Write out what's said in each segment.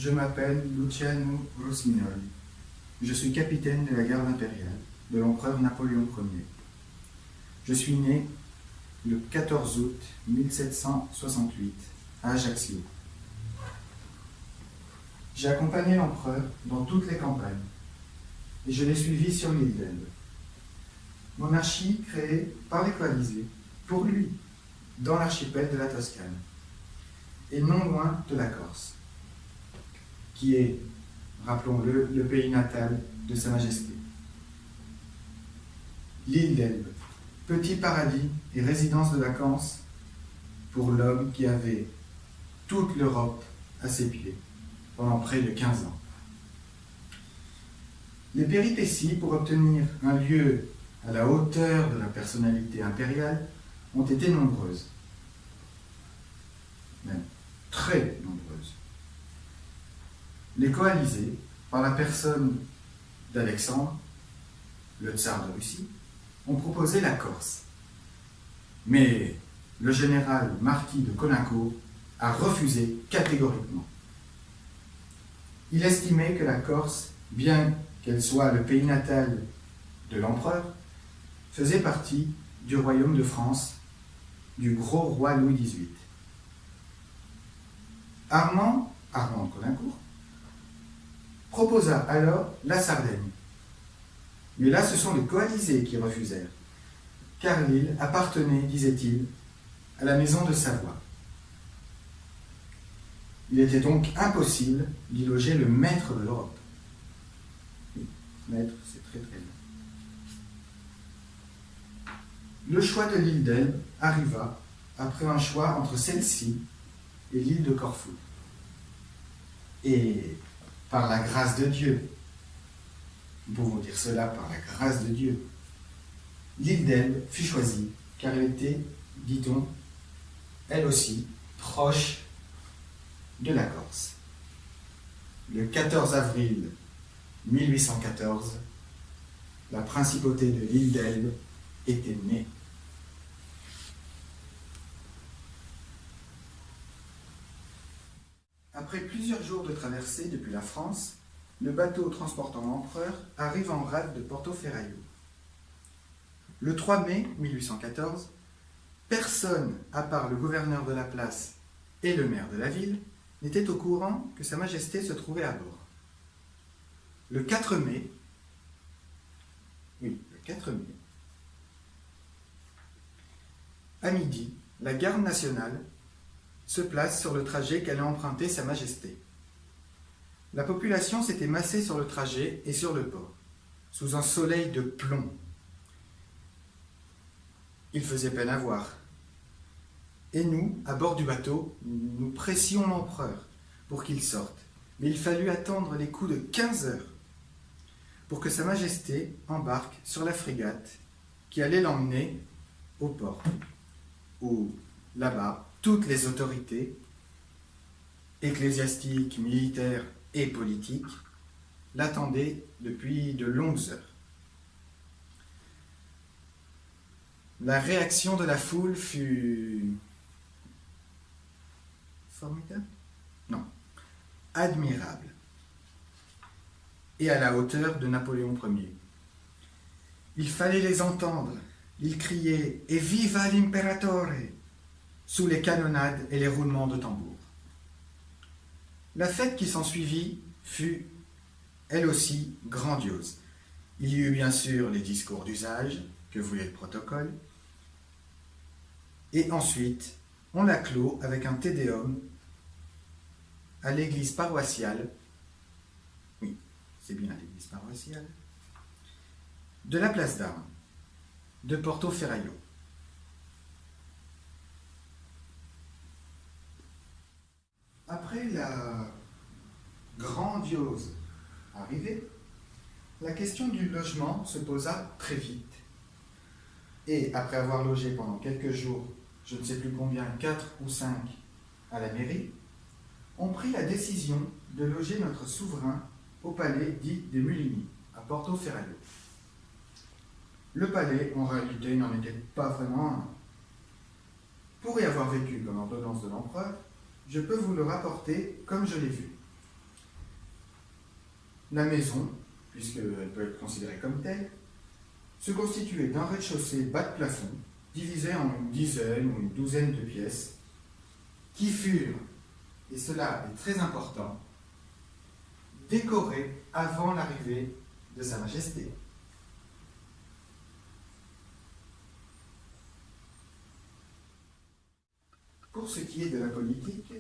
Je m'appelle Luciano Rossignoli. Je suis capitaine de la garde impériale de l'empereur Napoléon Ier. Je suis né le 14 août 1768 à Ajaccio. J'ai accompagné l'empereur dans toutes les campagnes et je l'ai suivi sur l'île d'Elbe. Monarchie créée par les coalisés pour lui dans l'archipel de la Toscane et non loin de la Corse, qui est, rappelons-le, le pays natal de Sa Majesté. L'île d'Elbe, petit paradis et résidence de vacances pour l'homme qui avait toute l'Europe à ses pieds pendant près de 15 ans. Les péripéties pour obtenir un lieu à la hauteur de la personnalité impériale ont été nombreuses, même très nombreuses. Les coalisés, par la personne d'Alexandre, le tsar de Russie, ont proposé la Corse. Mais le général marquis de Caulaincourt a refusé catégoriquement. Il estimait que la Corse, bien qu'elle soit le pays natal de l'empereur, faisait partie du royaume de France du gros roi Louis XVIII. Armand de Caulaincourt, proposa alors la Sardaigne. Mais là, ce sont les coalisés qui refusèrent, car l'île appartenait, disait-il, à la maison de Savoie. Il était donc impossible d'y loger le maître de l'Europe. Oui, maître, c'est très très bien. Le choix de l'île d'Elbe arriva après un choix entre celle-ci et l'île de Corfou. Et par la grâce de Dieu, nous pouvons dire cela par la grâce de Dieu, l'île d'Elbe fut choisie car elle était, dit-on, elle aussi, proche de la Corse. Le 14 avril 1814, la principauté de l'île d'Elbe était née. Après plusieurs jours de traversée depuis la France, le bateau transportant l'empereur arrive en rade de Porto-Ferraio. Le 3 mai 1814, personne, à part le gouverneur de la place et le maire de la ville, n'était au courant que Sa Majesté se trouvait à bord. Le 4 mai, à midi, la garde nationale se place sur le trajet qu'allait emprunter Sa Majesté. La population s'était massée sur le trajet et sur le port, sous un soleil de plomb. Il faisait peine à voir. Et nous, à bord du bateau, nous pressions l'empereur pour qu'il sorte. Mais il fallut attendre les coups de 15 heures pour que Sa Majesté embarque sur la frégate qui allait l'emmener au port, où, là-bas, toutes les autorités, ecclésiastiques, militaires et politiques, l'attendaient depuis de longues heures. La réaction de la foule fut formidable? Non, admirable, et à la hauteur de Napoléon Ier. Il fallait les entendre. Ils criaient « Evviva l'imperatore !» sous les canonnades et les roulements de tambour. La fête qui s'ensuivit fut, elle aussi, grandiose. Il y eut bien sûr les discours d'usage, que voulait le protocole, et ensuite, on la clôt avec un Te Deum à l'église paroissiale, oui, c'est bien l'église paroissiale, de la place d'Armes, de Porto-Ferraio. Après la grandiose arrivée, la question du logement se posa très vite. Et après avoir logé pendant quelques jours, je ne sais plus combien, 4 ou 5, à la mairie, on prit la décision de loger notre souverain au palais dit des Mulini, à Porto-Ferraio. Le palais, en réalité, n'en était pas vraiment un. Pour y avoir vécu comme ordonnance de l'empereur, je peux vous le rapporter comme je l'ai vu. La maison, puisqu'elle peut être considérée comme telle, se constituait d'un rez-de-chaussée bas de plafond, divisé en une dizaine ou une douzaine de pièces, qui furent, et cela est très important, décorées avant l'arrivée de Sa Majesté. Pour ce qui est de la politique,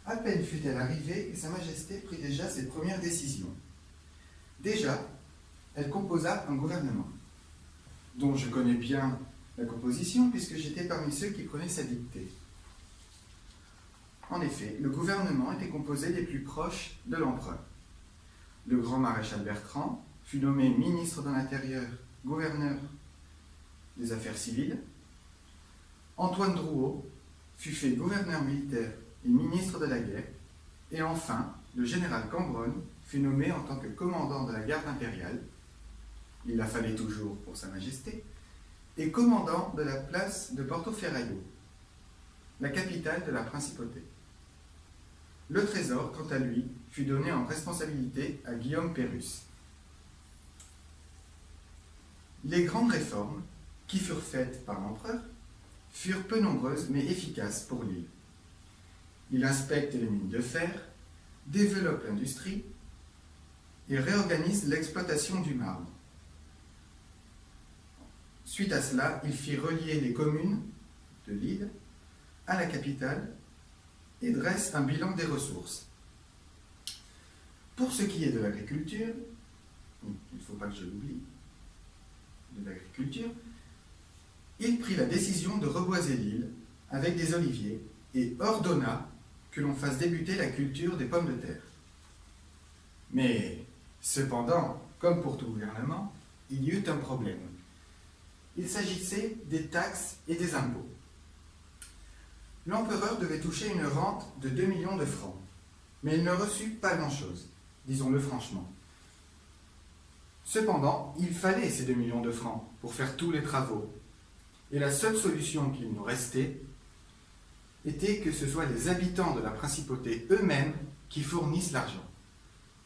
à peine fut-elle arrivée et Sa Majesté prit déjà ses premières décisions. Déjà, elle composa un gouvernement, dont je connais bien la composition puisque j'étais parmi ceux qui prenaient sa dictée. En effet, le gouvernement était composé des plus proches de l'empereur. Le grand maréchal Bertrand fut nommé ministre de l'Intérieur, gouverneur des Affaires civiles. Antoine Drouot fut fait gouverneur militaire et ministre de la guerre. Et enfin, le général Cambronne fut nommé en tant que commandant de la garde impériale, il la fallait toujours pour Sa Majesté, et commandant de la place de Porto Ferraio, la capitale de la principauté. Le trésor, quant à lui, fut donné en responsabilité à Guillaume Pérus. Les grandes réformes qui furent faites par l'empereur furent peu nombreuses mais efficaces pour l'île. Il inspecte les mines de fer, développe l'industrie et réorganise l'exploitation du marbre. Suite à cela, il fit relier les communes de l'île à la capitale et dresse un bilan des ressources. Pour ce qui est de l'agriculture, il ne faut pas que je l'oublie, de l'agriculture, il prit la décision de reboiser l'île avec des oliviers et ordonna que l'on fasse débuter la culture des pommes de terre. Mais, cependant, comme pour tout gouvernement, il y eut un problème. Il s'agissait des taxes et des impôts. L'empereur devait toucher une rente de 2 millions de francs, mais il ne reçut pas grand-chose, disons-le franchement. Cependant, il fallait ces 2 millions de francs pour faire tous les travaux, et la seule solution qu'il nous restait était que ce soit les habitants de la principauté eux-mêmes qui fournissent l'argent.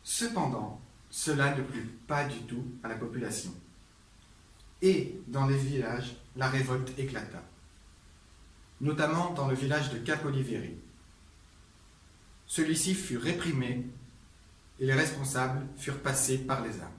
Cependant, cela ne plut pas du tout à la population. Et dans les villages, la révolte éclata, notamment dans le village de Cap Oliveri. Celui-ci fut réprimé et les responsables furent passés par les armes.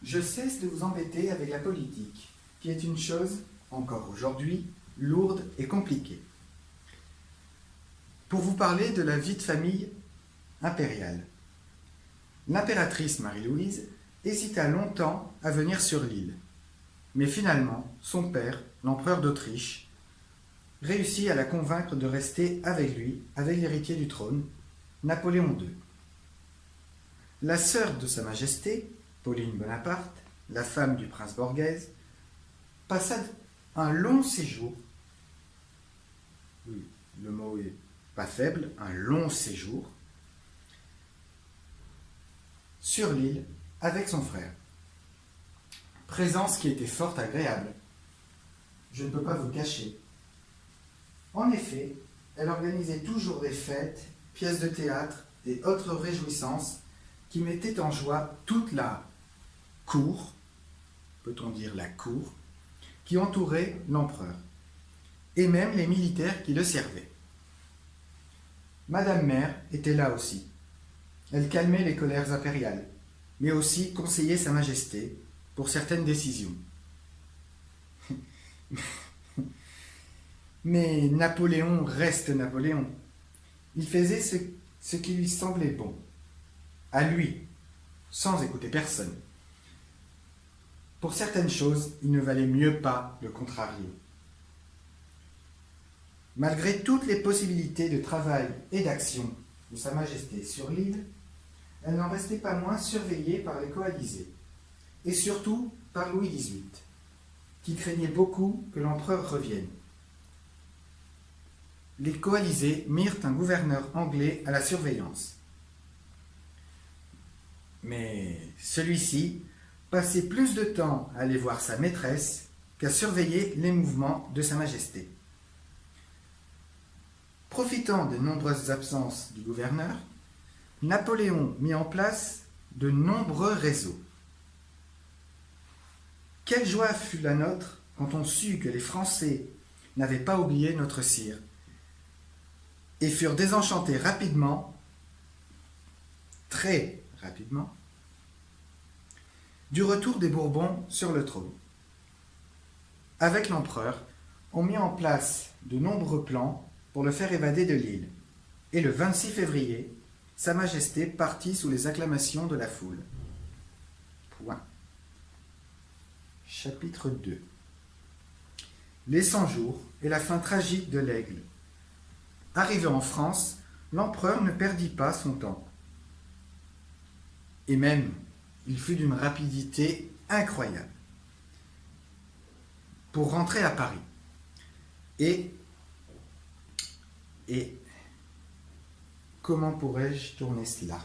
Je cesse de vous embêter avec la politique, qui est une chose, encore aujourd'hui, lourde et compliquée. Pour vous parler de la vie de famille impériale. L'impératrice Marie-Louise hésita longtemps à venir sur l'île, mais finalement, son père, l'empereur d'Autriche, réussit à la convaincre de rester avec lui, avec l'héritier du trône, Napoléon II. La sœur de Sa Majesté, Pauline Bonaparte, la femme du prince Borghese, passa un long séjour, oui, le mot est pas faible, un long séjour, sur l'île avec son frère. Présence qui était fort agréable. Je ne peux pas vous le cacher. En effet, elle organisait toujours des fêtes, pièces de théâtre et autres réjouissances qui mettaient en joie toute la cour, peut-on dire la cour, qui entourait l'empereur, et même les militaires qui le servaient. Madame Mère était là aussi. Elle calmait les colères impériales, mais aussi conseillait Sa Majesté pour certaines décisions. Mais Napoléon reste Napoléon. Il faisait ce qui lui semblait bon, à lui, sans écouter personne. Pour certaines choses, il ne valait mieux pas le contrarier. Malgré toutes les possibilités de travail et d'action de Sa Majesté sur l'île, elle n'en restait pas moins surveillée par les coalisés, et surtout par Louis XVIII, qui craignait beaucoup que l'empereur revienne. Les coalisés mirent un gouverneur anglais à la surveillance. Mais celui-ci passait plus de temps à aller voir sa maîtresse qu'à surveiller les mouvements de Sa Majesté. Profitant des nombreuses absences du gouverneur, Napoléon mit en place de nombreux réseaux. Quelle joie fut la nôtre quand on sut que les Français n'avaient pas oublié notre sire et furent désenchantés rapidement, très rapidement, du retour des Bourbons sur le trône. Avec l'empereur, on mit en place de nombreux plans pour le faire évader de l'île. Et le 26 février, Sa Majesté partit sous les acclamations de la foule. Point. Chapitre 2. Les 100 jours et la fin tragique de l'Aigle. Arrivé en France, l'empereur ne perdit pas son temps. Et même, il fut d'une rapidité incroyable pour rentrer à Paris. Et comment pourrais-je tourner cela ?